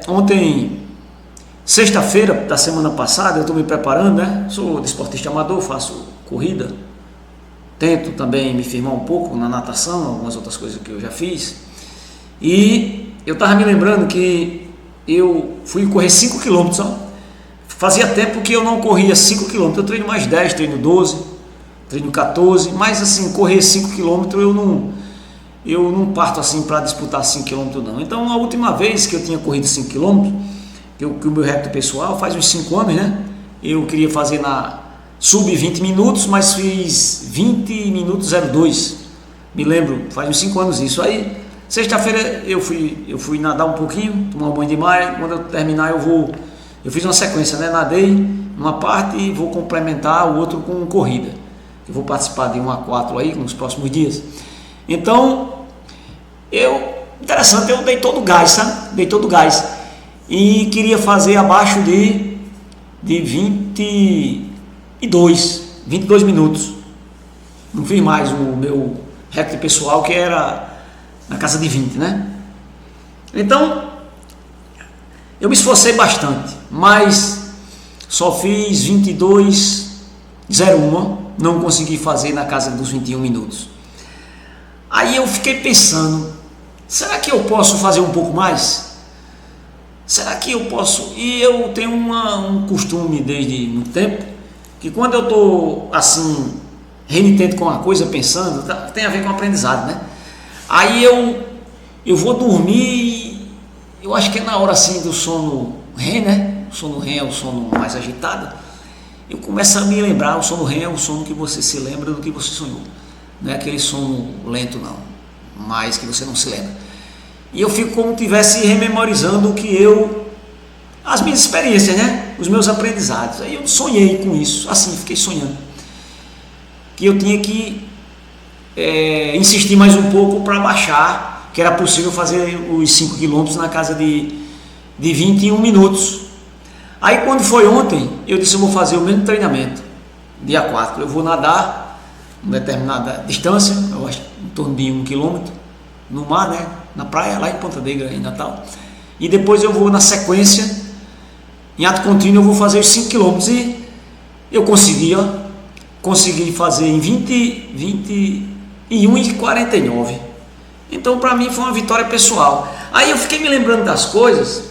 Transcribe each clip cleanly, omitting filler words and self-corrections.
Ontem, sexta-feira da semana passada, eu estou me preparando, né? Sou desportista amador, faço corrida, tento também me firmar um pouco na natação, algumas outras coisas que eu já fiz. E eu estava me lembrando que eu fui correr 5 km, ó. Fazia tempo que eu não corria 5 km, eu treino mais 10, treino 12, treino 14, mas assim, correr 5 km eu não parto assim para disputar 5 km não. Então a última vez que eu tinha corrido 5 km, que o meu recorde pessoal faz uns 5 anos, né? Eu queria fazer na sub 20 minutos, mas fiz 20 minutos 02, me lembro, faz uns 5 anos isso. Aí sexta-feira eu fui nadar um pouquinho, tomar um banho de mar. Quando eu terminar eu fiz uma sequência, né? Nadei uma parte e vou complementar o outro com corrida. Eu vou participar de 1 a 4 aí nos próximos dias. Então, interessante, eu dei todo o gás, sabe? Dei todo o gás. E queria fazer abaixo de 22 minutos. Não fiz mais o meu recorde pessoal, que era na casa de 20, né? Então, eu me esforcei bastante, mas só fiz 22:01, não consegui fazer na casa dos 21 minutos. Aí eu fiquei pensando, será que eu posso fazer um pouco mais? Será que eu posso? E eu tenho um costume desde muito tempo, que quando eu estou assim, renitente com uma coisa, pensando, tem a ver com aprendizado, né? Aí eu vou dormir, eu acho que é na hora assim do sono REM, né? O sono REM é o sono mais agitado. Eu começo a me lembrar, o sono REM é o sono que você se lembra do que você sonhou. Não é aquele sono lento não, mas que você não se lembra. E eu fico como se estivesse rememorizando as minhas experiências, né? Os meus aprendizados. Aí eu sonhei com isso, assim, fiquei sonhando. Que eu tinha que insistir mais um pouco para baixar, que era possível fazer os 5 km na casa de 21 minutos. Aí quando foi ontem, eu disse, eu vou fazer o mesmo treinamento, dia 4, eu vou nadar uma determinada distância, eu acho em torno de 1 km, no mar, né, na praia, lá em Ponta Negra, em Natal, e depois eu vou na sequência, em ato contínuo eu vou fazer os 5 km, e eu consegui fazer em 21:49, então para mim foi uma vitória pessoal. Aí eu fiquei me lembrando das coisas,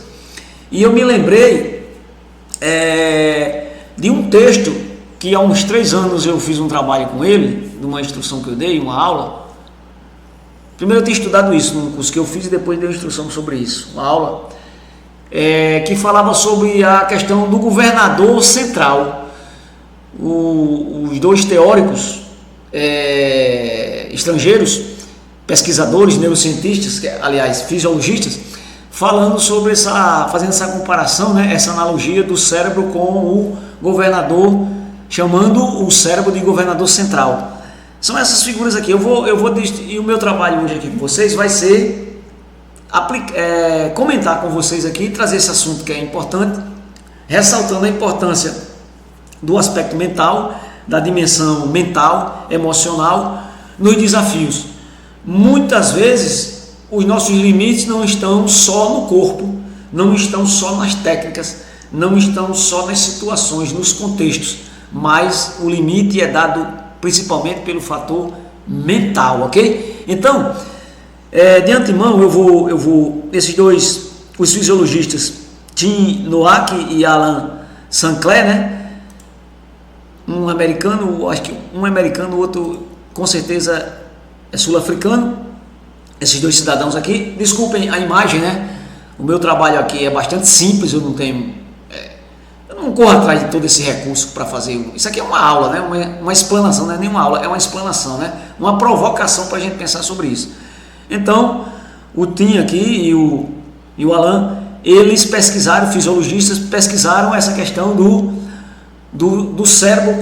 e eu me lembrei de um texto que há uns 3 anos eu fiz um trabalho com ele, numa instrução que eu dei, uma aula. Primeiro eu tinha estudado isso num curso que eu fiz e depois dei uma instrução sobre isso, uma aula que falava sobre a questão do governador central. Os dois teóricos estrangeiros, pesquisadores, neurocientistas, aliás, fisiologistas, falando sobre fazendo essa comparação, né, essa analogia do cérebro com o governador, chamando o cérebro de governador central. São essas figuras aqui. E o meu trabalho hoje aqui com vocês vai ser comentar com vocês aqui, trazer esse assunto que é importante, ressaltando a importância do aspecto mental, da dimensão mental, emocional, nos desafios. Muitas vezes os nossos limites não estão só no corpo, não estão só nas técnicas, não estão só nas situações, nos contextos, mas o limite é dado principalmente pelo fator mental, ok? Então, de antemão eu vou esses dois, os fisiologistas Tim Noack e Alan Sinclair, né? Um americano, acho que um americano, o outro com certeza é sul-africano. Esses dois cidadãos aqui, desculpem a imagem, né? O meu trabalho aqui é bastante simples, eu não corro atrás de todo esse recurso para fazer. Isso aqui é uma aula, né? Uma explanação, não é nem uma aula, é uma explanação, né? Uma provocação para a gente pensar sobre isso. Então, o Tim aqui e o Alan, eles pesquisaram, fisiologistas pesquisaram essa questão do cérebro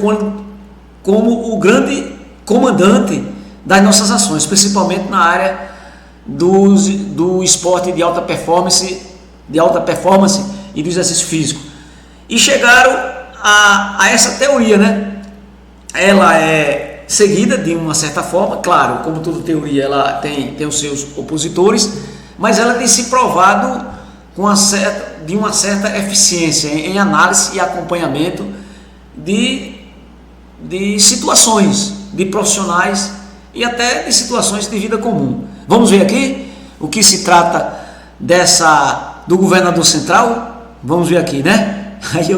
como o grande comandante das nossas ações, principalmente na área do esporte de alta performance e do exercício físico. E chegaram a essa teoria, né? Ela é seguida de uma certa forma, claro, como toda teoria ela tem os seus opositores, mas ela tem se provado de uma certa eficiência em análise e acompanhamento de situações, de profissionais e até de situações de vida comum. Vamos ver aqui o que se trata do governador central? Vamos ver aqui, né? Aí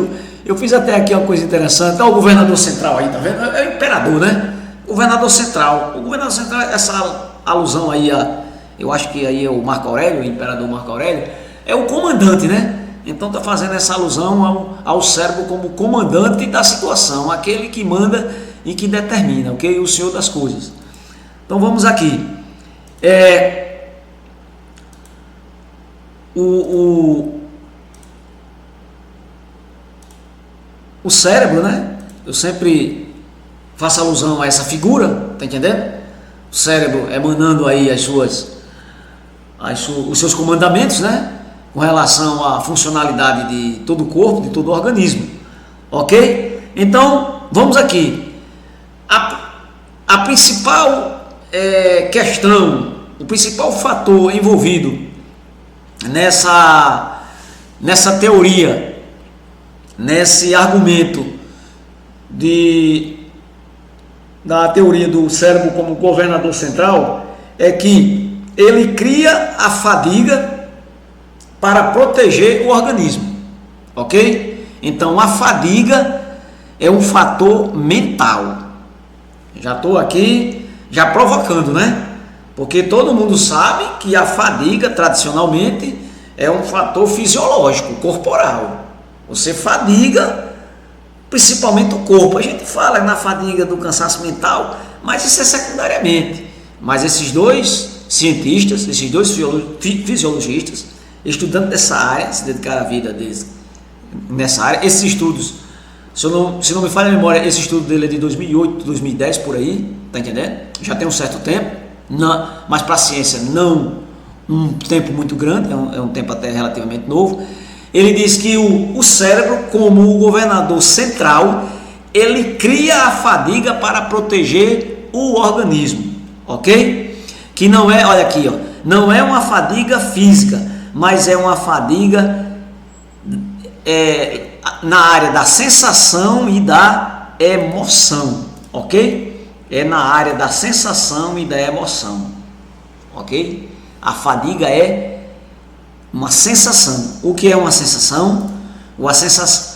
eu fiz até aqui uma coisa interessante. Olha o governador central aí, tá vendo? É o imperador, né? Governador central. O governador central, essa alusão aí, eu acho que aí é o Marco Aurélio, o imperador Marco Aurélio, é o comandante, né? Então está fazendo essa alusão ao cérebro como comandante da situação, aquele que manda e que determina, ok? O senhor das coisas. Então vamos aqui. O cérebro, né? Eu sempre faço alusão a essa figura, tá entendendo? O cérebro emanando aí os seus comandamentos, né? Com relação à funcionalidade de todo o corpo, de todo o organismo, ok? Então, vamos aqui. A principal questão, o principal fator envolvido nessa teoria, nesse argumento da teoria do cérebro como governador central, é que ele cria a fadiga para proteger o organismo, ok? Então a fadiga é um fator mental. Já estou aqui já provocando, né? Porque todo mundo sabe que a fadiga tradicionalmente é um fator fisiológico, corporal. Você fadiga principalmente o corpo. A gente fala na fadiga do cansaço mental, mas isso é secundariamente. Mas esses dois cientistas, esses dois fisiologistas, estudando dessa área, se dedicaram a vida deles nessa área, esses estudos, se não me falha a memória, esse estudo dele é de 2008, 2010, por aí, tá entendendo? Já tem um certo tempo, mas para a ciência não um tempo muito grande, é um tempo até relativamente novo. Ele diz que o cérebro, como o governador central, ele cria a fadiga para proteger o organismo, ok? Que não é, olha aqui, ó, não é uma fadiga física, mas é uma fadiga na área da sensação e da emoção, ok? É na área da sensação e da emoção, ok? A fadiga é uma sensação. O que é uma sensação?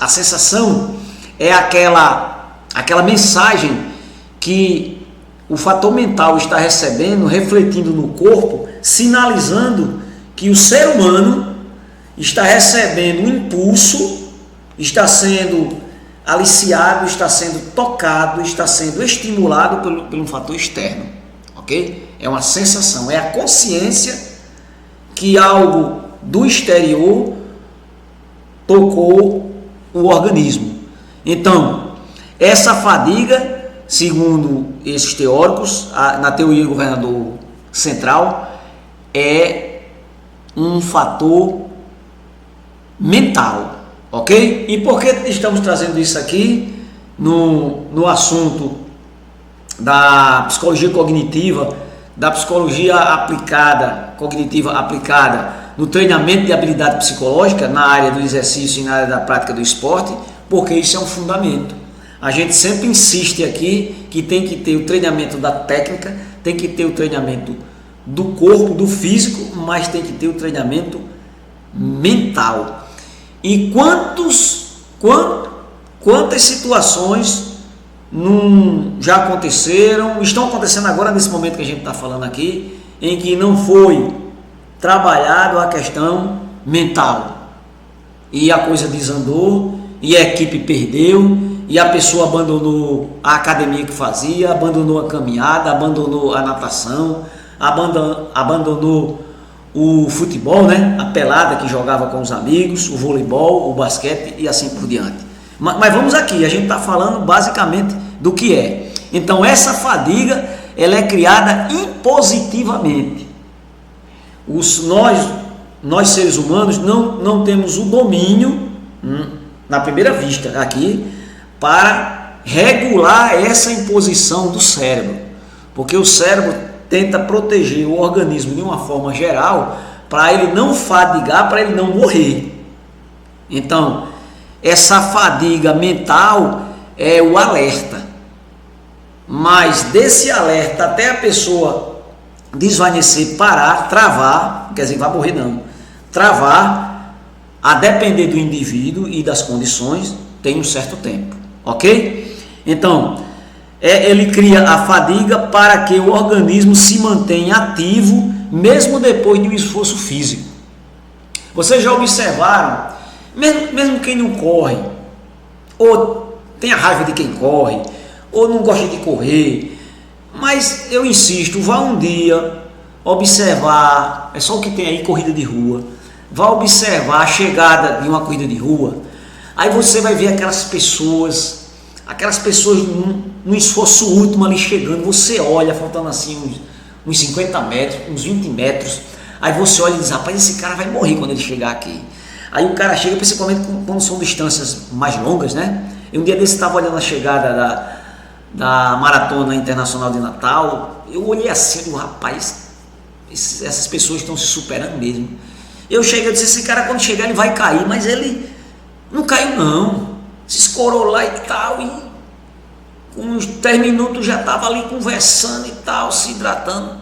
A sensação é aquela mensagem que o fator mental está recebendo, refletindo no corpo, sinalizando que o ser humano está recebendo um impulso, está sendo aliciado, está sendo tocado, está sendo estimulado por um fator externo, ok? É uma sensação, é a consciência que algo do exterior tocou o organismo. Então, essa fadiga, segundo esses teóricos, na teoria do governador central, é um fator mental, ok? E por que estamos trazendo isso aqui no assunto da psicologia cognitiva, da psicologia aplicada, cognitiva aplicada no treinamento de habilidade psicológica, na área do exercício e na área da prática do esporte? Porque isso é um fundamento. A gente sempre insiste aqui que tem que ter o treinamento da técnica, tem que ter o treinamento do corpo, do físico, mas tem que ter o treinamento mental. E quantas situações já aconteceram, estão acontecendo agora nesse momento que a gente está falando aqui, em que não foi trabalhado a questão mental e a coisa desandou e a equipe perdeu e a pessoa abandonou a academia que fazia, abandonou a caminhada, abandonou a natação, abandonou o futebol, né? A pelada que jogava com os amigos, o voleibol, o basquete e assim por diante. Mas vamos aqui, a gente está falando basicamente do que é. Então essa fadiga, ela é criada impositivamente. Nós seres humanos não temos o domínio, na primeira vista aqui, para regular essa imposição do cérebro, porque o cérebro tenta proteger o organismo de uma forma geral, para ele não fadigar, para ele não morrer. Então, essa fadiga mental é o alerta. Mas desse alerta até a pessoa desvanecer, parar, travar, quer dizer, vai morrer não, travar, a depender do indivíduo e das condições, tem um certo tempo, ok? Então, ele cria a fadiga para que o organismo se mantenha ativo, mesmo depois de um esforço físico. Vocês já observaram, mesmo quem não corre, ou tem a raiva de quem corre, ou não gosta de correr, mas eu insisto, vá um dia observar, é só o que tem aí, corrida de rua, vá observar a chegada de uma corrida de rua, aí você vai ver aquelas pessoas num esforço último ali chegando, você olha, faltando assim uns 50 metros, uns 20 metros, aí você olha e diz, rapaz, esse cara vai morrer quando ele chegar aqui. Aí o cara chega, principalmente quando são distâncias mais longas, né? E um dia desse estava olhando a chegada da Maratona Internacional de Natal, eu olhei assim, eu digo, rapaz, essas pessoas estão se superando mesmo. Eu cheguei e disse, esse cara quando chegar ele vai cair, mas ele não caiu não, se escorou lá e tal, e com uns 10 minutos já estava ali conversando e tal, se hidratando.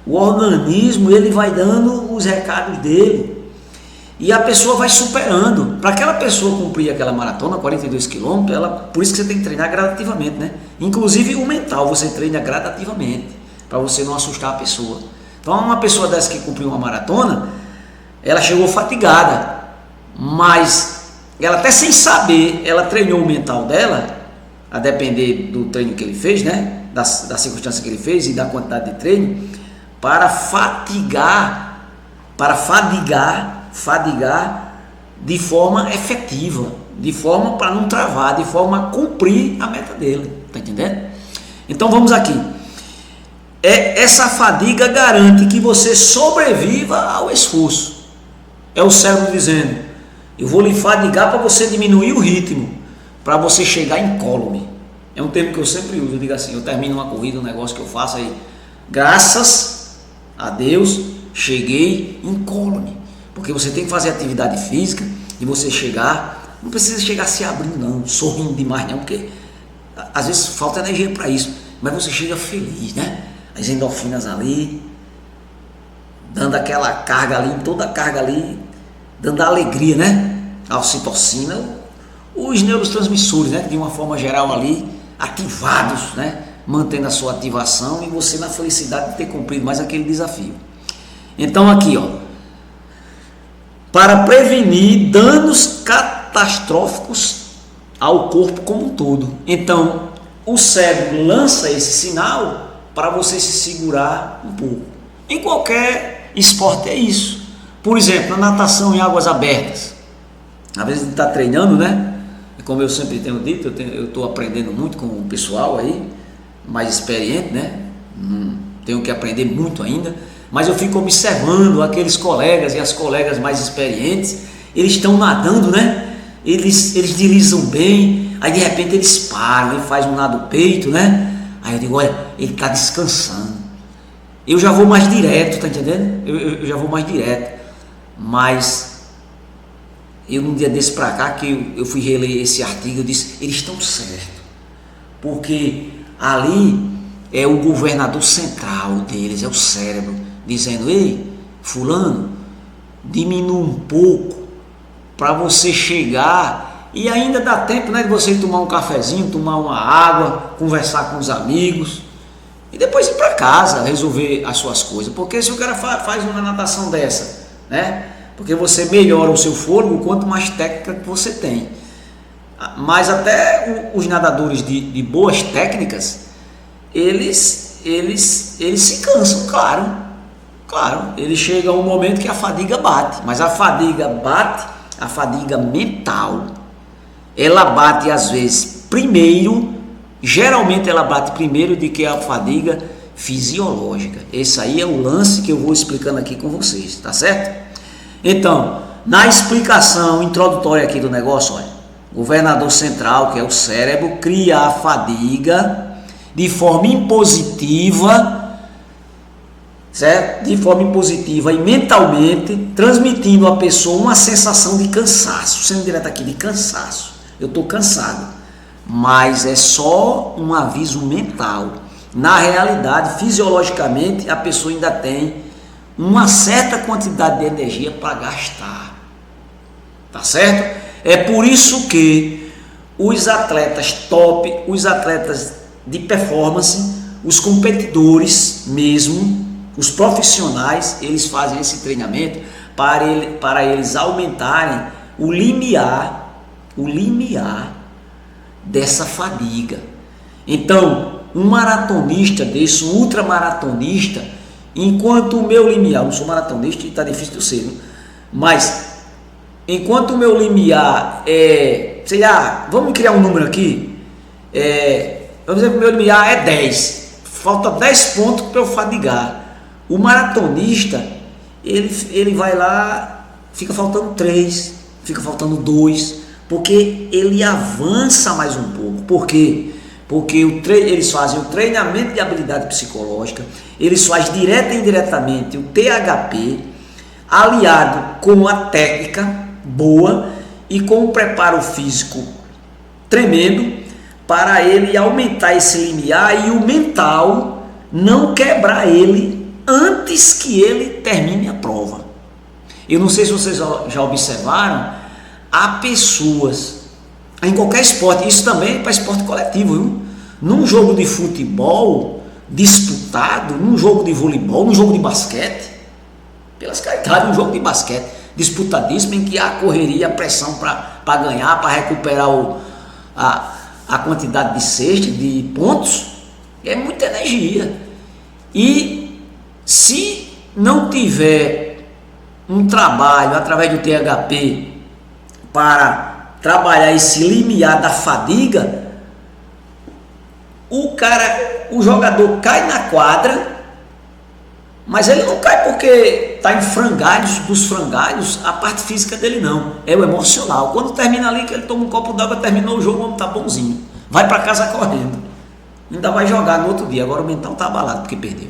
O organismo, ele vai dando os recados dele, e a pessoa vai superando. Para aquela pessoa cumprir aquela maratona, 42 quilômetros, por isso que você tem que treinar gradativamente, né? Inclusive o mental você treina gradativamente, para você não assustar a pessoa. Então uma pessoa dessa que cumpriu uma maratona, ela chegou fatigada, mas ela até sem saber, ela treinou o mental dela, a depender do treino que ele fez, né? Da circunstância que ele fez e da quantidade de treino, para fadigar de forma efetiva, de forma para não travar, de forma a cumprir a meta dele, tá entendendo? Então vamos aqui. Essa fadiga garante que você sobreviva ao esforço. É o cérebro dizendo, eu vou lhe fadigar para você diminuir o ritmo, para você chegar incólume. É um termo que eu sempre uso, eu digo assim, eu termino uma corrida, um negócio que eu faço aí, graças a Deus, cheguei incólume. Porque você tem que fazer atividade física e você chegar, não precisa chegar se abrindo não, sorrindo demais não, porque às vezes falta energia para isso, mas você chega feliz, né? As endorfinas ali, dando aquela carga ali, toda a carga ali, dando a alegria, né? A ocitocina, os neurotransmissores, né? De uma forma geral ali, ativados, né? Mantendo a sua ativação e você na felicidade de ter cumprido mais aquele desafio. Então aqui, ó, para prevenir danos catastróficos ao corpo como um todo. Então, o cérebro lança esse sinal para você se segurar um pouco. Em qualquer esporte é isso. Por exemplo, na natação em águas abertas. Às vezes a gente está treinando, né? Como eu sempre tenho dito, eu estou aprendendo muito com o pessoal aí, mais experiente, né? Tenho que aprender muito ainda. Mas eu fico observando aqueles colegas e as colegas mais experientes, eles estão nadando, né? Eles deslizam bem, aí de repente eles param, ele faz um nado peito, né? Aí eu digo, olha, ele está descansando. Eu já vou mais direto, tá entendendo? Eu já vou mais direto. Mas eu num dia desse para cá, que eu fui reler esse artigo, eu disse, eles estão certos. Porque ali é o governador central deles, é o cérebro, dizendo, ei, fulano, diminua um pouco para você chegar e ainda dá tempo, né, de você tomar um cafezinho, tomar uma água, conversar com os amigos e depois ir para casa resolver as suas coisas. Porque se o cara faz uma natação dessa, né, porque você melhora o seu fôlego quanto mais técnica que você tem. Mas até os nadadores de boas técnicas, eles se cansam, claro, ele chega a um momento que a fadiga bate, mas a fadiga mental, ela bate às vezes primeiro, geralmente ela bate primeiro do que a fadiga fisiológica. Esse aí é o lance que eu vou explicando aqui com vocês, tá certo? Então, na explicação introdutória aqui do negócio, olha, o governador central, que é o cérebro, cria a fadiga de forma impositiva certo? De forma impositiva e mentalmente, transmitindo à pessoa uma sensação de cansaço, sendo direto aqui, de cansaço. Eu estou cansado, mas é só um aviso mental. Na realidade, fisiologicamente, a pessoa ainda tem uma certa quantidade de energia para gastar, tá certo? É por isso que os atletas top, os atletas de performance, os competidores mesmo, os profissionais, eles fazem esse treinamento para eles aumentarem o limiar dessa fadiga. Então, um maratonista desse, um ultramaratonista, enquanto o meu limiar, eu não sou maratonista e está difícil de eu ser, mas enquanto o meu limiar é, sei lá, vamos criar um número aqui, vamos dizer que o meu limiar é 10, falta 10 pontos para eu fadigar. O maratonista, ele vai lá, fica faltando 3, fica faltando 2, porque ele avança mais um pouco. Por quê? Porque eles fazem o treinamento de habilidade psicológica, eles fazem direta e indiretamente o THP, aliado com a técnica boa e com o preparo físico tremendo, para ele aumentar esse limiar e o mental não quebrar ele antes que ele termine a prova. Eu não sei se vocês já observaram, há pessoas, em qualquer esporte, isso também é para esporte coletivo, viu? Num jogo de futebol disputado, num jogo de voleibol, num jogo de basquete, pelas caridades, num jogo de basquete disputadíssimo, em que há correria, a pressão para ganhar, para recuperar a quantidade de cestas, de pontos, é muita energia. E se não tiver um trabalho através do THP para trabalhar esse limiar da fadiga, o jogador cai na quadra, mas ele não cai porque está em frangalhos dos frangalhos, a parte física dele não, é o emocional. Quando termina ali, que ele toma um copo d'água, terminou o jogo, o homem está bonzinho, vai para casa correndo, ainda vai jogar no outro dia. Agora o mental está abalado porque perdeu.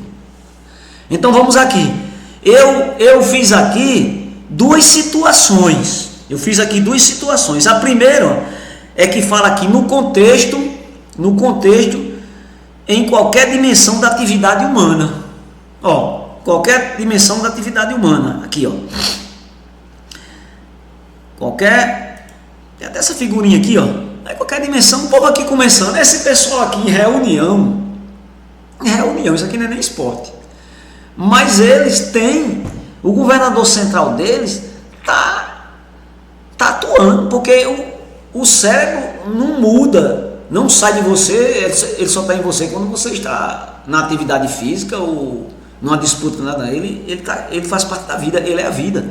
Então vamos aqui, eu fiz aqui duas situações, a primeira é que fala aqui no contexto, em qualquer dimensão da atividade humana, qualquer dimensão da atividade humana, aqui tem até essa figurinha aqui, qualquer dimensão, o povo aqui começando, esse pessoal aqui em reunião, isso aqui não é nem esporte, mas eles têm, o governador central deles tá atuando, porque o cérebro não muda, não sai de você, ele só está em você quando você está na atividade física ou numa disputa, nada. Ele faz parte da vida, ele é a vida.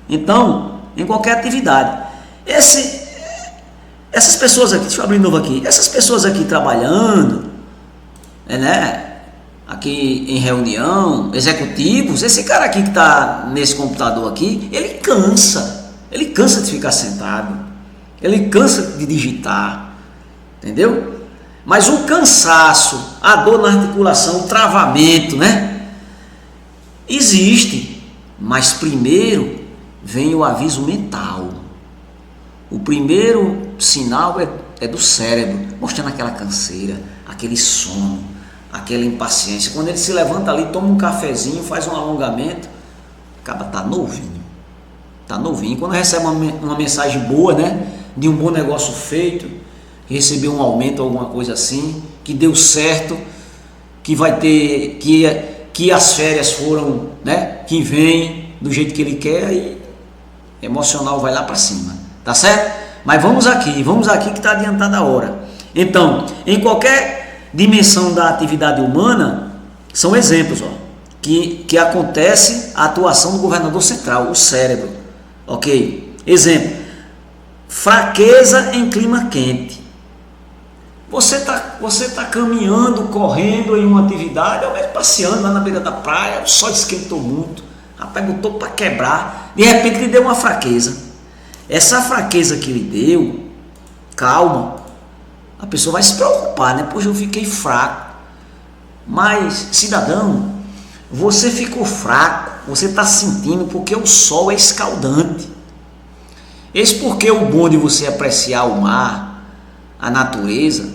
Então, em qualquer atividade, essas pessoas aqui, deixa eu abrir de novo aqui, essas pessoas aqui trabalhando, aqui em reunião, executivos, esse cara aqui que está nesse computador aqui, ele cansa de ficar sentado, ele cansa de digitar, entendeu? Mas o cansaço, a dor na articulação, o travamento, existe, mas primeiro vem o aviso mental. O primeiro sinal é do cérebro, mostrando aquela canseira, aquele sono, aquela impaciência. Quando ele se levanta ali, toma um cafezinho, faz um alongamento, acaba tá novinho. Quando recebe uma mensagem boa, de um bom negócio feito, que recebeu um aumento, alguma coisa assim, que deu certo, que vai ter, que as férias foram, que vem do jeito que ele quer, e emocional vai lá para cima, tá certo? Mas vamos aqui que está adiantada a hora. Então, em qualquer dimensão da atividade humana, são exemplos, que acontece a atuação do governador central, o cérebro, ok? Exemplo, fraqueza em clima quente. Você tá caminhando, correndo em uma atividade, ou mesmo passeando lá na beira da praia, o sol esquentou muito, rapaz, botou para quebrar, de repente lhe deu uma fraqueza. Essa fraqueza que lhe deu, calma, a pessoa vai se preocupar, Poxa, eu fiquei fraco. Mas, cidadão, você ficou fraco, você está sentindo porque o sol é escaldante. Esse porque o bom de você apreciar o mar, a natureza.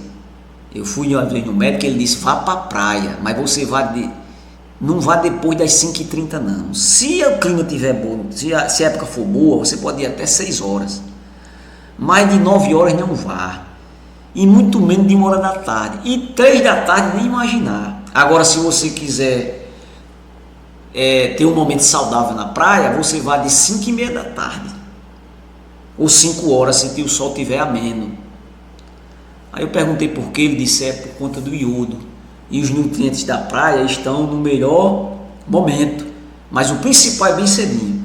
Eu fui uma vez no médico, ele disse, vá para a praia, mas você não vá depois das 5h30 não. Se o clima estiver bom, se a época for boa, você pode ir até 6 horas. Mais de 9 horas não vá. E muito menos de 1h da tarde. E 3 da tarde nem imaginar. Agora, se você quiser ter um momento saudável na praia, você vai de 5h30 da tarde. Ou 5 horas, se o sol estiver ameno. Aí eu perguntei por que, ele disse, por conta do iodo. E os nutrientes da praia estão no melhor momento. Mas o principal é bem cedinho.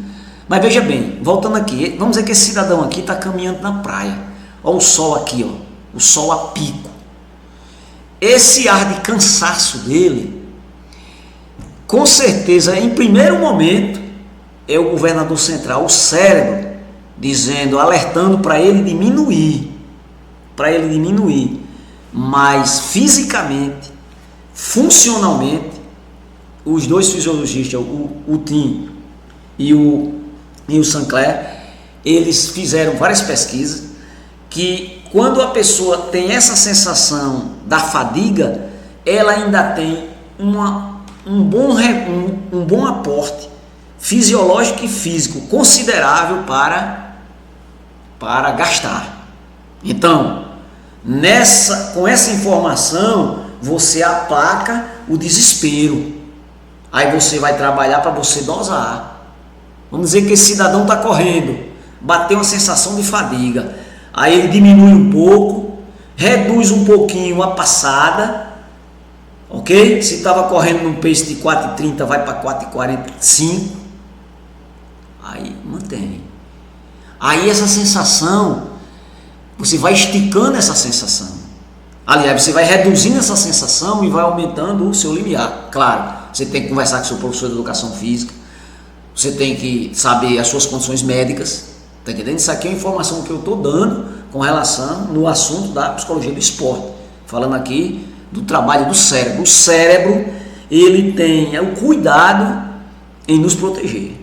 Mas veja bem, voltando aqui, vamos dizer que esse cidadão aqui está caminhando na praia. Olha o sol aqui, ó, o sol a pico. Esse ar de cansaço dele, com certeza, em primeiro momento, é o governador central, o cérebro, dizendo, alertando para ele diminuir. Mas fisicamente, funcionalmente, os dois fisiologistas, o Tim e o Sinclair, eles fizeram várias pesquisas que quando a pessoa tem essa sensação da fadiga, ela ainda tem um bom aporte fisiológico e físico considerável para gastar. Então, com essa informação, você aplaca o desespero. Aí você vai trabalhar para você dosar. Vamos dizer que esse cidadão está correndo, bateu uma sensação de fadiga. Aí ele diminui um pouco, reduz um pouquinho a passada, ok? Se estava correndo num pace de 4h30, vai para 4h45. Aí mantém. Aí essa sensação, você vai esticando essa sensação. Aliás, você vai reduzindo essa sensação e vai aumentando o seu limiar. Claro, você tem que conversar com o seu professor de educação física, você tem que saber as suas condições médicas, tá entendendo? Isso aqui é a informação que eu estou dando com relação no assunto da psicologia do esporte, falando aqui do trabalho do cérebro. O cérebro, ele tem o cuidado em nos proteger,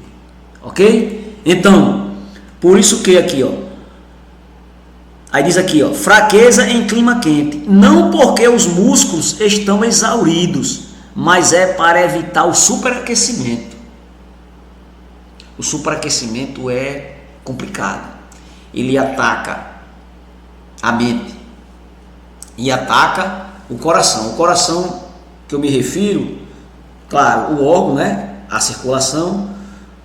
ok? Então, por isso que aqui, ó, aí diz aqui, ó, fraqueza em clima quente, não porque os músculos estão exauridos, mas é para evitar o superaquecimento. O superaquecimento é complicado. Ele ataca a mente e ataca o coração. O coração que eu me refiro, claro, o órgão, né, a circulação,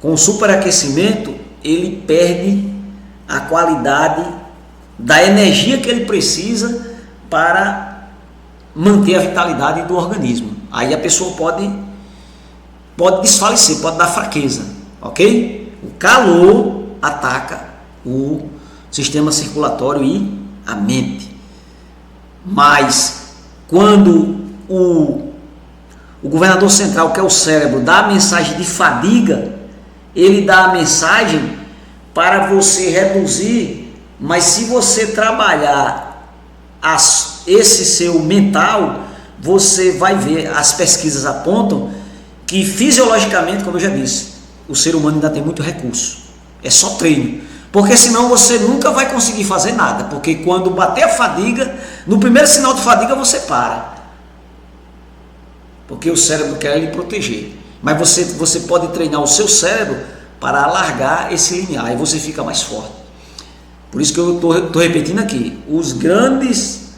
com o superaquecimento, ele perde a qualidade da energia que ele precisa para manter a vitalidade do organismo. Aí a pessoa pode desfalecer, pode dar fraqueza, ok? O calor ataca o sistema circulatório e a mente. Mas quando o governador central, que é o cérebro, dá a mensagem de fadiga, ele dá a mensagem para você reduzir, mas se você trabalhar esse seu mental, você vai ver, as pesquisas apontam que fisiologicamente, como eu já disse, o ser humano ainda tem muito recurso, é só treino, porque senão você nunca vai conseguir fazer nada, porque quando bater a fadiga, no primeiro sinal de fadiga você para, porque o cérebro quer lhe proteger, mas você pode treinar o seu cérebro para alargar esse limiar, e você fica mais forte. Por isso que eu estou repetindo aqui, os grandes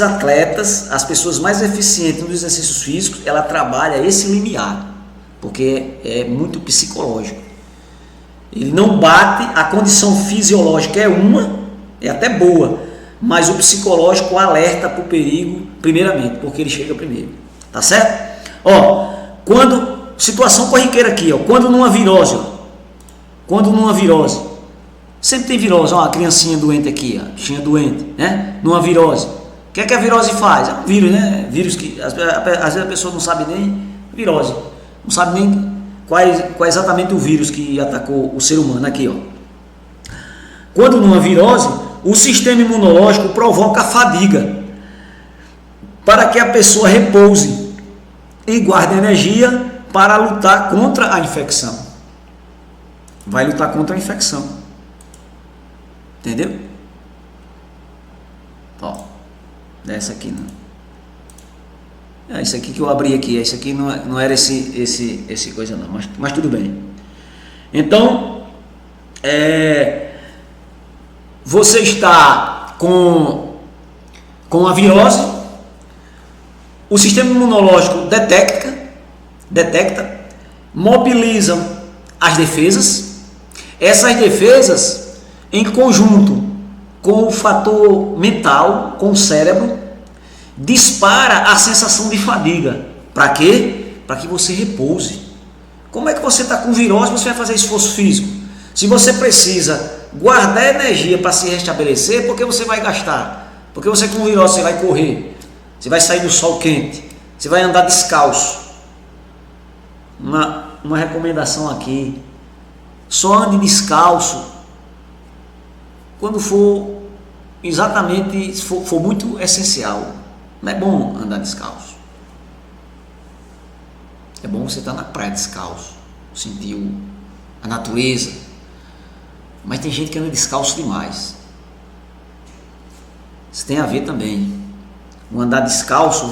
atletas, as pessoas mais eficientes nos exercícios físicos, ela trabalha esse limiar, porque é muito psicológico. Ele não bate, a condição fisiológica é até boa, mas o psicológico alerta para o perigo primeiramente, porque ele chega primeiro, tá certo? Ó, situação corriqueira aqui, ó, quando numa virose, sempre tem virose, ó, a criancinha doente aqui, ó, bichinha doente, né? Numa virose. O que é que a virose faz? É um vírus, né? Vírus que às vezes a pessoa não sabe nem virose, não sabe nem qual é exatamente o vírus que atacou o ser humano aqui, ó. Quando numa virose, o sistema imunológico provoca a fadiga para que a pessoa repouse e guarda energia para lutar contra a infecção. Vai lutar contra a infecção. Entendeu? Ó, dessa aqui não. É isso aqui que eu abri aqui. Esse aqui não era esse coisa não, mas tudo bem. Então, você está com a virose, o sistema imunológico detecta, mobilizam as defesas. Essas defesas, em conjunto com o fator mental, com o cérebro, dispara a sensação de fadiga. Para quê? Para que você repouse. Como é que você está com virose, você vai fazer esforço físico? Se você precisa guardar energia para se restabelecer, porque você vai gastar? Porque você com virose, você vai correr, você vai sair do sol quente, você vai andar descalço. Uma recomendação aqui: só ande descalço quando for exatamente, se for muito essencial. Não é bom andar descalço. É bom você estar na praia descalço, sentir a natureza. Mas tem gente que anda descalço demais. Isso tem a ver também. O andar descalço,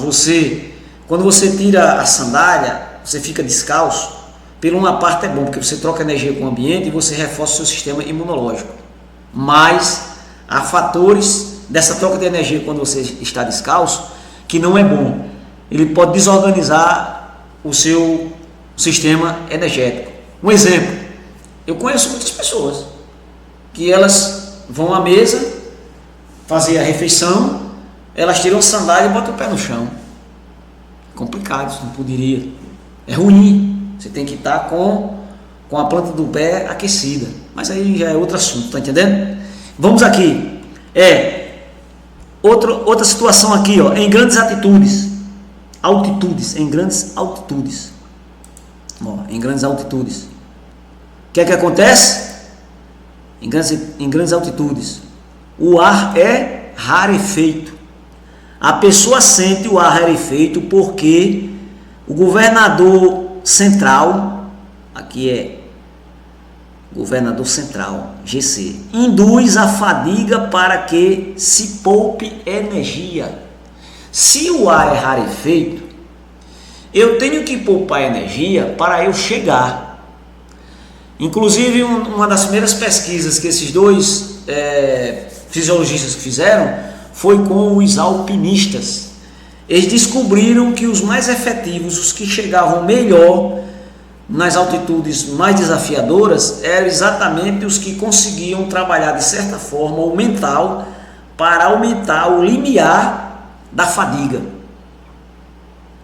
quando você tira a sandália, você fica descalço. Por uma parte é bom, porque você troca energia com o ambiente e você reforça o seu sistema imunológico. Mas há fatores dessa troca de energia quando você está descalço que não é bom. Ele pode desorganizar o seu sistema energético. Um exemplo: eu conheço muitas pessoas que elas vão à mesa fazer a refeição, elas tiram a sandália e botam o pé no chão. Complicado, isso não poderia. É ruim. Você tem que estar com a planta do pé aquecida. Mas aí já é outro assunto, tá entendendo? Vamos aqui. Outra situação aqui, ó, em grandes altitudes. Em grandes altitudes. O que é que acontece? Em grandes altitudes, o ar é rarefeito. A pessoa sente o ar rarefeito porque o governador central, aqui é governador central, GC, induz a fadiga para que se poupe energia. Se o ar é rarefeito, eu tenho que poupar energia para eu chegar. Inclusive, uma das primeiras pesquisas que esses dois fisiologistas fizeram foi com os alpinistas. Eles descobriram que os mais efetivos, os que chegavam melhor nas altitudes mais desafiadoras, eram exatamente os que conseguiam trabalhar de certa forma o mental para aumentar o limiar da fadiga.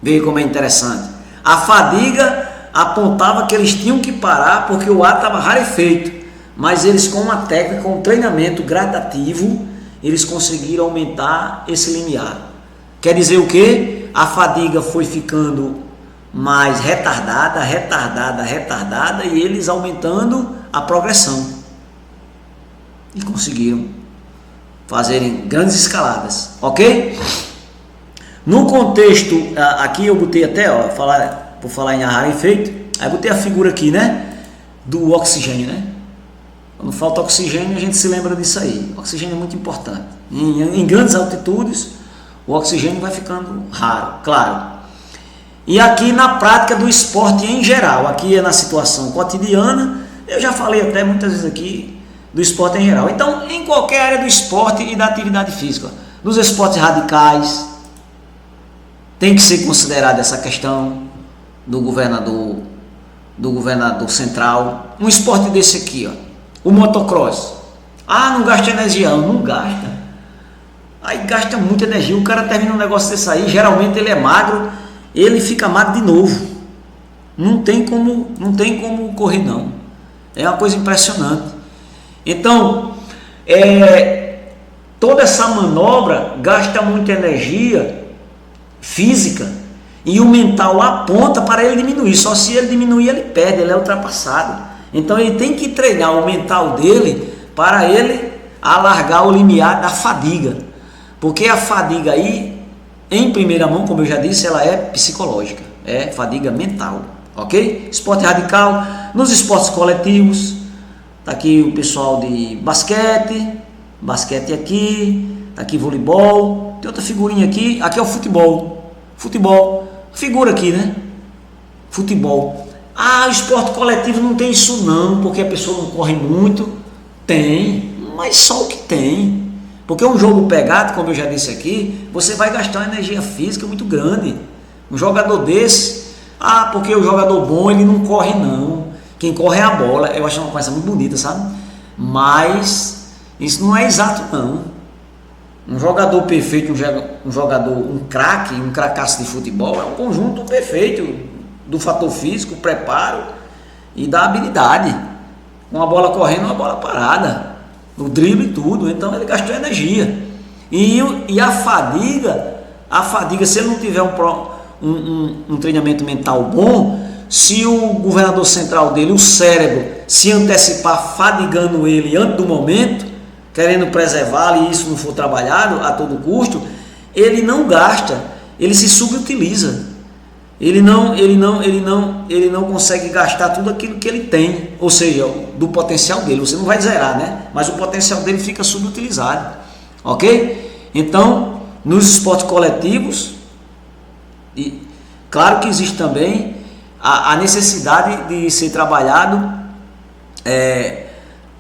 Veja como é interessante. A fadiga apontava que eles tinham que parar porque o ar estava rarefeito, mas eles, com uma técnica, com um treinamento gradativo, eles conseguiram aumentar esse limiar. Quer dizer o quê? A fadiga foi ficando mais retardada, e eles aumentando a progressão. E conseguiram fazerem grandes escaladas, ok? No contexto, aqui eu botei até, ó, por falar em ar rarefeito, aí botei a figura aqui, né, do oxigênio, né? Quando falta oxigênio, a gente se lembra disso aí. O oxigênio é muito importante. Em grandes altitudes, o oxigênio vai ficando raro, claro. E aqui na prática do esporte em geral, aqui é na situação cotidiana, eu já falei até muitas vezes aqui do esporte em geral. Então, em qualquer área do esporte e da atividade física, nos esportes radicais, tem que ser considerada essa questão do governador central. Um esporte desse aqui, ó, o motocross. Não gasta energia, não gasta. Aí gasta muita energia, o cara termina um negócio desse aí, geralmente ele é magro, ele fica magro de novo. Não tem como correr não. É uma coisa impressionante. Então, toda essa manobra gasta muita energia física e o mental aponta para ele diminuir. Só se ele diminuir, ele perde, ele é ultrapassado. Então ele tem que treinar o mental dele para ele alargar o limiar da fadiga. Porque a fadiga aí, em primeira mão, como eu já disse, ela é psicológica. é fadiga mental, ok? Esporte radical, nos esportes coletivos, tá aqui o pessoal de basquete aqui, tá aqui voleibol, tem outra figurinha aqui é o futebol, figura aqui, né? Futebol. O esporte coletivo não tem isso não, porque a pessoa não corre muito. Tem, mas só o que tem. Porque um jogo pegado, como eu já disse aqui, você vai gastar uma energia física muito grande. Um jogador desse, porque o jogador bom ele não corre não. Quem corre é a bola. Eu acho uma coisa muito bonita, sabe? Mas isso não é exato não. Um jogador perfeito, um craque, um cracaço de futebol é um conjunto perfeito do fator físico, preparo e da habilidade. Uma bola correndo, uma bola parada, no drible e tudo. Então ele gastou energia. E a fadiga, se ele não tiver um treinamento mental bom, se o governador central dele, o cérebro, se antecipar fadigando ele antes do momento, querendo preservá-lo, e isso não for trabalhado a todo custo, ele não gasta, ele se subutiliza. Ele não consegue gastar tudo aquilo que ele tem, ou seja, do potencial dele. Você não vai zerar, né? Mas o potencial dele fica subutilizado, ok? Então, nos esportes coletivos, e claro que existe também a necessidade de ser trabalhado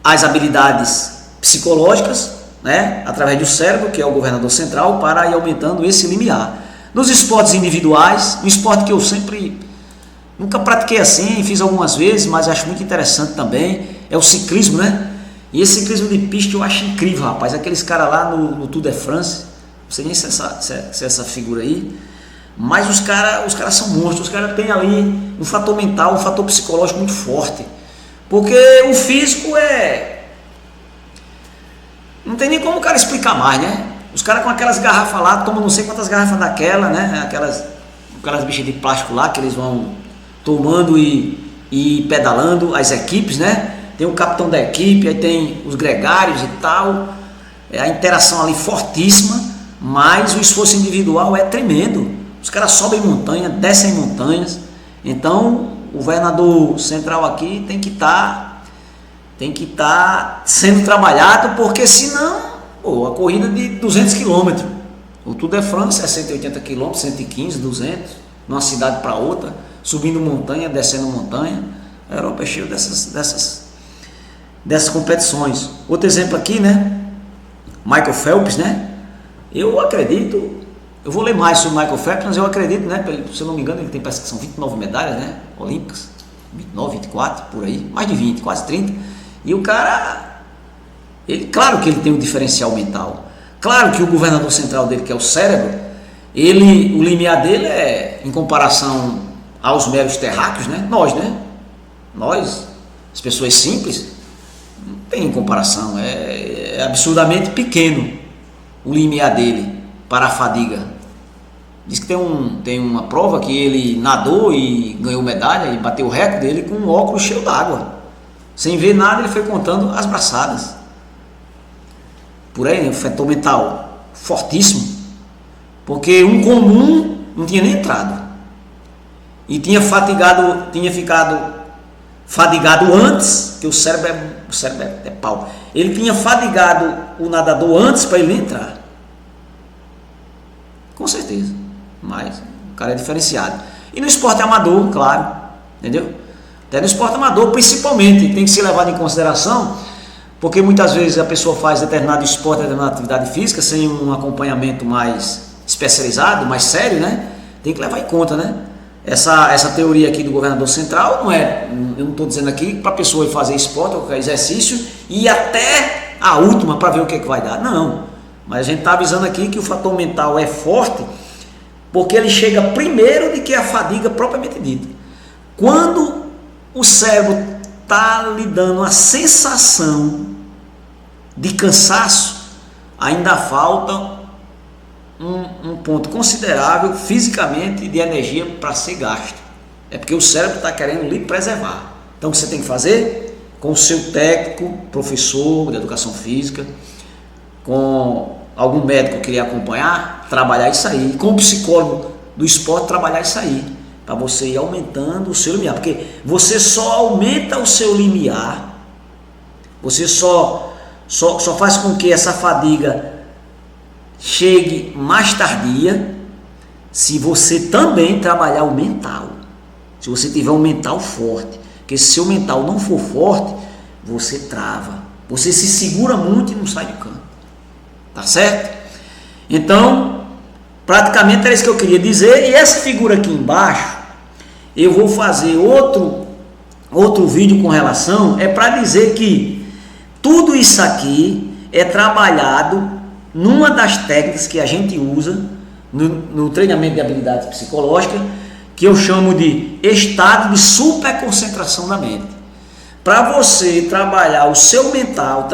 as habilidades psicológicas, né? Através do cérebro, que é o governador central, para ir aumentando esse limiar. Nos esportes individuais, um esporte que eu nunca pratiquei assim, fiz algumas vezes, mas acho muito interessante também, é o ciclismo, né? E esse ciclismo de pista eu acho incrível, rapaz. Aqueles caras lá no Tour de France, não sei nem se é essa figura aí, mas os caras são monstros, os caras têm ali um fator mental, um fator psicológico muito forte. Porque o físico não tem nem como o cara explicar mais, né? Os caras com aquelas garrafas lá, tomam não sei quantas garrafas daquela, né? Aquelas bichas de plástico lá que eles vão tomando e pedalando, as equipes, né? Tem o capitão da equipe, aí tem os gregários e tal. A interação ali fortíssima, mas o esforço individual é tremendo. Os caras sobem montanha, descem montanhas. Então, o governador central aqui tem que estar sendo trabalhado, porque senão a corrida de 200 km, o Tour de France é 180 km, 115, 200, numa cidade para outra, subindo montanha, descendo montanha. A Europa é cheia dessas competições. Outro exemplo aqui, né? Michael Phelps, né? Eu acredito, eu vou ler mais sobre Michael Phelps, mas eu acredito, né? Se eu não me engano, ele tem, parece que são 29 medalhas, né? Olímpicas, 29, 24, por aí, mais de 20, quase 30. E o cara, claro que ele tem um diferencial mental. Claro que o governador central dele, que é o cérebro, o limiar dele é, em comparação aos meros terráqueos, né? Nós, as pessoas simples, não tem comparação. É absurdamente pequeno o limiar dele para a fadiga. Diz que tem uma prova que ele nadou e ganhou medalha e bateu o recorde dele com um óculos cheio d'água. Sem ver nada, ele foi contando as braçadas. Por aí, um fator mental fortíssimo, porque um comum não tinha nem entrado e tinha ficado fadigado antes, que o cérebro é pau. Ele tinha fadigado o nadador antes para ele entrar, com certeza. Mas o cara é diferenciado. E no esporte amador, claro, entendeu? Até no esporte amador, principalmente, tem que ser levado em consideração. Porque muitas vezes a pessoa faz determinado esporte, determinada atividade física sem um acompanhamento mais especializado, mais sério, né? Tem que levar em conta, né? Essa teoria aqui do governador central eu não estou dizendo aqui para a pessoa ir fazer esporte ou qualquer exercício e ir até a última para ver o que vai dar. Não. Mas a gente está avisando aqui que o fator mental é forte porque ele chega primeiro do que a fadiga propriamente dita. Quando o cérebro está lhe dando a sensação de cansaço, ainda falta um ponto considerável fisicamente de energia para ser gasto. É porque o cérebro está querendo lhe preservar. Então o que você tem que fazer? Com o seu técnico, professor de educação física, com algum médico que lhe acompanhar, trabalhar isso aí. Com o psicólogo do esporte, trabalhar isso aí. para você ir aumentando o seu limiar, porque você só aumenta o seu limiar, você só faz com que essa fadiga chegue mais tardia se você também trabalhar o mental, se você tiver um mental forte, porque se seu mental não for forte, você trava, você se segura muito e não sai do canto, tá certo? Então, praticamente era isso que eu queria dizer. E essa figura aqui embaixo, eu vou fazer outro vídeo com relação, é para dizer que tudo isso aqui é trabalhado numa das técnicas que a gente usa no treinamento de habilidades psicológicas, que eu chamo de estado de superconcentração da mente. Para você trabalhar o seu mental,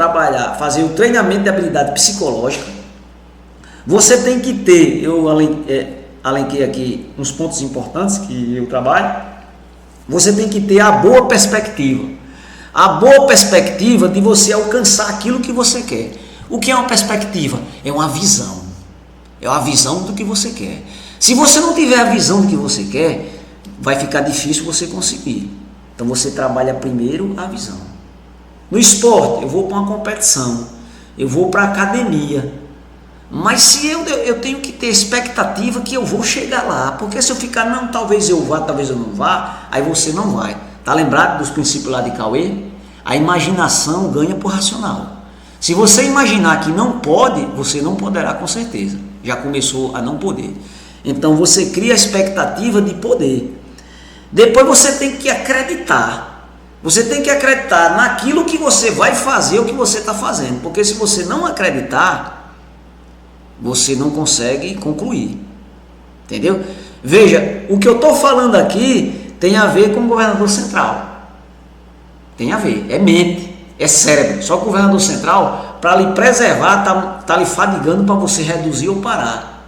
fazer o treinamento de habilidade psicológica, você tem que ter, eu alenquei aqui uns pontos importantes que eu trabalho, você tem que ter a boa perspectiva. A boa perspectiva de você alcançar aquilo que você quer. O que é uma perspectiva? É uma visão. É uma visão do que você quer. Se você não tiver a visão do que você quer, vai ficar difícil você conseguir. Então você trabalha primeiro a visão. No esporte, eu vou para uma competição, eu vou para a academia. Mas se eu tenho que ter expectativa que eu vou chegar lá, porque se eu ficar, não, talvez eu vá, talvez eu não vá, aí você não vai. Tá lembrado dos princípios lá de Cauê? A imaginação ganha por racional. Se você imaginar que não pode, você não poderá com certeza. Já começou a não poder. Então você cria a expectativa de poder. Depois você tem que acreditar. Você tem que acreditar naquilo que você vai fazer, o que você está fazendo. Porque se você não acreditar, você não consegue concluir. Entendeu? Veja, o que eu estou falando aqui tem a ver com o governador central. Tem a ver, é mente, é cérebro. Só que o governador central, para lhe preservar, tá lhe fadigando para você reduzir ou parar.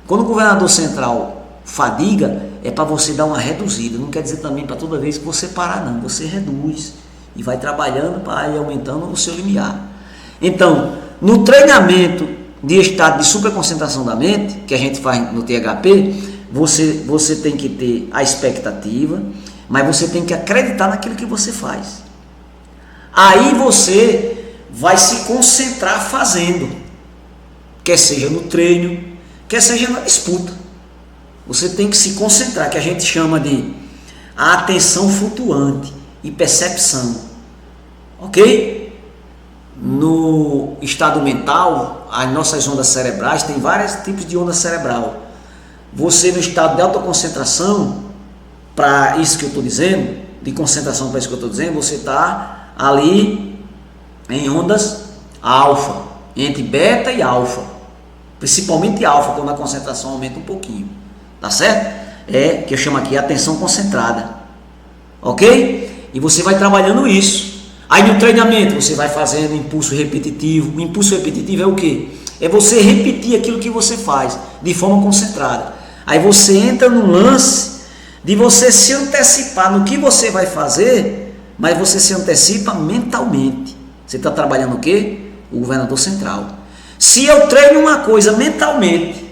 Quando o governador central fadiga, é para você dar uma reduzida. Não quer dizer também para toda vez que você parar, não. Você reduz e vai trabalhando para ir aumentando o seu limiar. Então, no treinamento de estado de superconcentração da mente, que a gente faz no THP, você tem que ter a expectativa, mas você tem que acreditar naquilo que você faz. Aí você vai se concentrar fazendo, quer seja no treino, quer seja na disputa. Você tem que se concentrar, que a gente chama de a atenção flutuante e percepção. Ok? No estado mental, as nossas ondas cerebrais, tem vários tipos de onda cerebral. Você no estado de autoconcentração, para isso que eu estou dizendo, de concentração para isso que eu estou dizendo, você está ali em ondas alfa, entre beta e alfa, principalmente alfa, quando a concentração aumenta um pouquinho, tá certo? É que eu chamo aqui atenção concentrada, ok? E você vai trabalhando isso. Aí no treinamento você vai fazendo impulso repetitivo. O impulso repetitivo é o que? É você repetir aquilo que você faz de forma concentrada. Aí você entra num lance de você se antecipar no que você vai fazer, mas você se antecipa mentalmente. Você está trabalhando o quê? O governador central. Se eu treino uma coisa mentalmente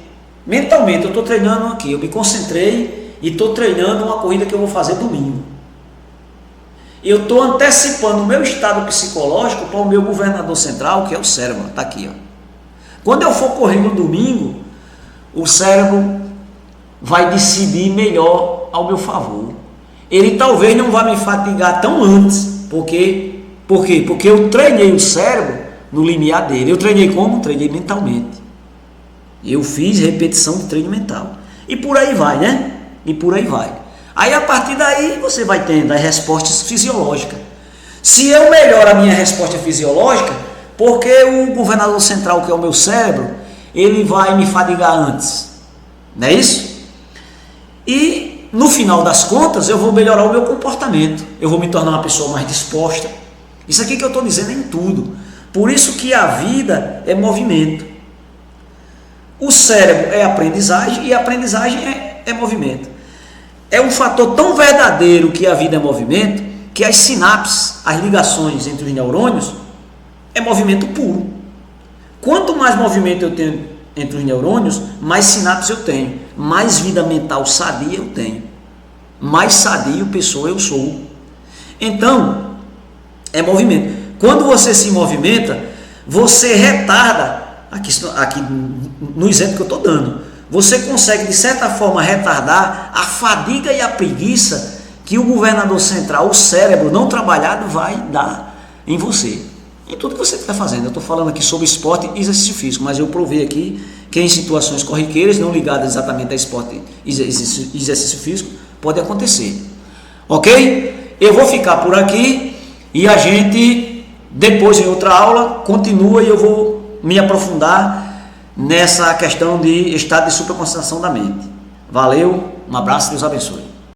eu estou treinando aqui, eu me concentrei e estou treinando uma corrida que eu vou fazer domingo. Eu estou antecipando o meu estado psicológico para o meu governador central, que é o cérebro, está aqui. Ó. Quando eu for correr no domingo, o cérebro vai decidir melhor ao meu favor. Ele talvez não vá me fatigar tão antes. Por quê? Porque eu treinei o cérebro no limiar dele. Eu treinei como? Treinei mentalmente. Eu fiz repetição de treino mental. E por aí vai, né? E por aí vai. Aí a partir daí você vai tendo as respostas fisiológicas. Se eu melhoro a minha resposta fisiológica, porque o governador central, que é o meu cérebro, ele vai me fadigar antes. Não é isso? E no final das contas eu vou melhorar o meu comportamento. Eu vou me tornar uma pessoa mais disposta. Isso aqui que eu estou dizendo é em tudo. Por isso que a vida é movimento. O cérebro é aprendizagem e a aprendizagem é movimento. É um fator tão verdadeiro que a vida é movimento, que as sinapses, as ligações entre os neurônios, é movimento puro. Quanto mais movimento eu tenho entre os neurônios, mais sinapses eu tenho, mais vida mental sadia eu tenho. mais sadio pessoa eu sou. Então, é movimento. Quando você se movimenta, você retarda, aqui no exemplo que eu estou dando, você consegue de certa forma retardar a fadiga e a preguiça que o governador central, o cérebro não trabalhado, vai dar em você. Em tudo que você está fazendo. Eu estou falando aqui sobre esporte e exercício físico, mas eu provei aqui que em situações corriqueiras, não ligadas exatamente a esporte e exercício físico, pode acontecer. Ok? Eu vou ficar por aqui e a gente, depois em outra aula, continua e eu vou me aprofundar nessa questão de estado de superconcentração da mente. Valeu, um abraço, Deus abençoe.